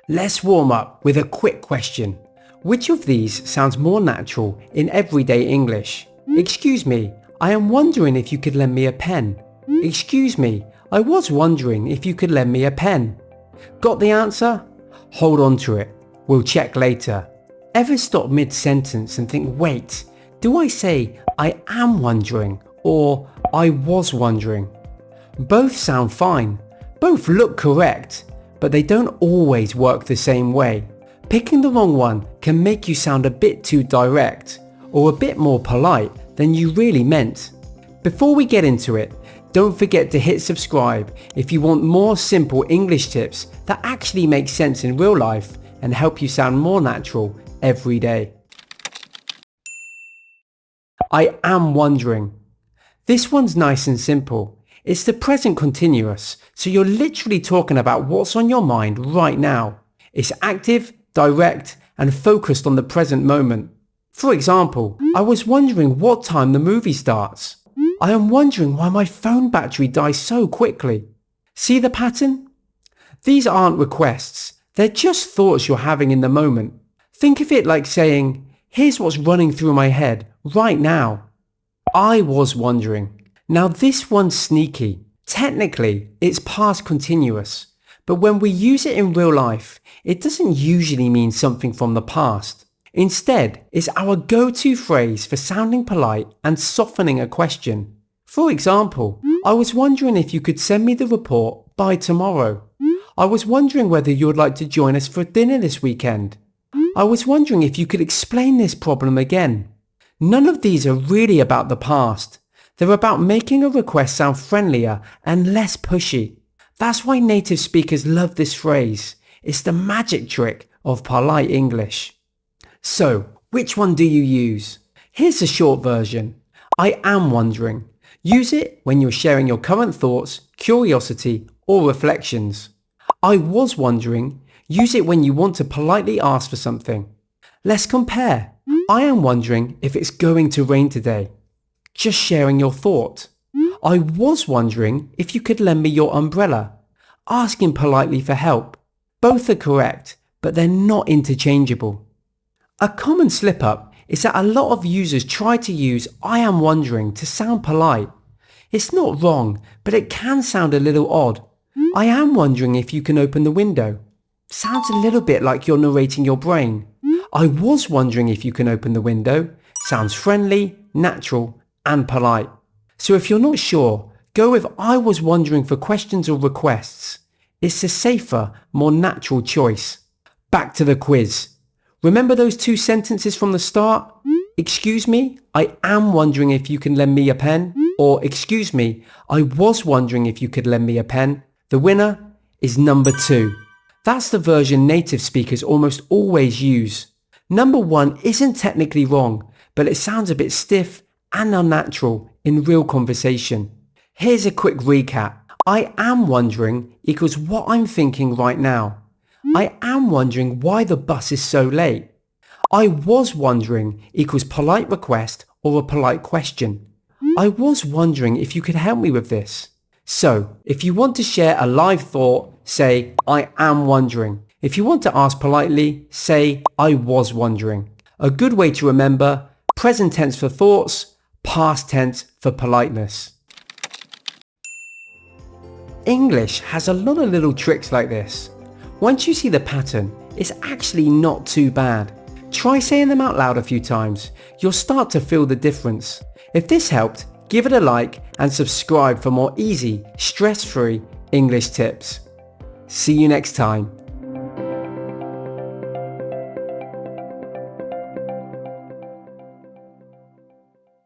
Let's warm up with a quick question. Which of these sounds more natural in everyday English? Excuse me, I am wondering if you could lend me a pen. Excuse me, I was wondering if you could lend me a pen. Got the answer? Hold on to it. We'll check later. Ever stop mid-sentence and think, wait, do I say I am wondering or I was wondering? Both sound fine. Both look correct, but they don't always work the same way. Picking the wrong one can make you sound a bit too direct or a bit more polite than you really meant. Before we get into it, don't forget to hit subscribe if you want more simple English tips that actually make sense in real life and help you sound more natural every day. I am wondering. This one's nice and simple. It's the present continuous, so you're literally talking about what's on your mind right now. It's active, direct, and focused on the present moment. For example, I was wondering what time the movie starts. I am wondering why my phone battery dies so quickly. See the pattern? These aren't requests. They're just thoughts you're having in the moment. Think of it like saying, here's what's running through my head right now. I was wondering. Now this one's sneaky. Technically, it's past continuous, but when we use it in real life, it doesn't usually mean something from the past. Instead, it's our go-to phrase for sounding polite and softening a question. For example, I was wondering if you could send me the report by tomorrow. I was wondering whether you would like to join us for dinner this weekend. I was wondering if you could explain this problem again. None of these are really about the past. They're about making a request sound friendlier and less pushy. That's why native speakers love this phrase. It's the magic trick of polite English. So, which one do you use? Here's the short version. I am wondering. Use it when you're sharing your current thoughts, curiosity, or reflections. I was wondering. Use it when you want to politely ask for something. Let's compare. I am wondering if it's going to rain today. Just sharing your thought. I was wondering if you could lend me your umbrella. Asking politely for help. Both are correct, but they're not interchangeable. A common slip-up is that a lot of users try to use I am wondering to sound polite. It's not wrong, but it can sound a little odd. I am wondering if you can open the window. Sounds a little bit like you're narrating your brain. I was wondering if you can open the window. Sounds friendly, natural, and polite. So if you're not sure, go with I was wondering for questions or requests. It's a safer, more natural choice. Back to the quiz. Remember those two sentences from the start? Excuse me, I am wondering if you can lend me a pen. Or excuse me, I was wondering if you could lend me a pen. The winner is number 2. That's the version native speakers almost always use. Number 1 isn't technically wrong, but it sounds a bit stiff and unnatural in real conversation. Here's a quick recap. I am wondering equals what I'm thinking right now. I am wondering why the bus is so late. I was wondering equals polite request or a polite question. I was wondering if you could help me with this. So, if you want to share a live thought, say, I am wondering. If you want to ask politely, say, I was wondering. A good way to remember, present tense for thoughts, past tense for politeness. English has a lot of little tricks like this. Once you see the pattern, it's actually not too bad. Try saying them out loud a few times. You'll start to feel the difference. If this helped, give it a like and subscribe for more easy, stress-free English tips. See you next time.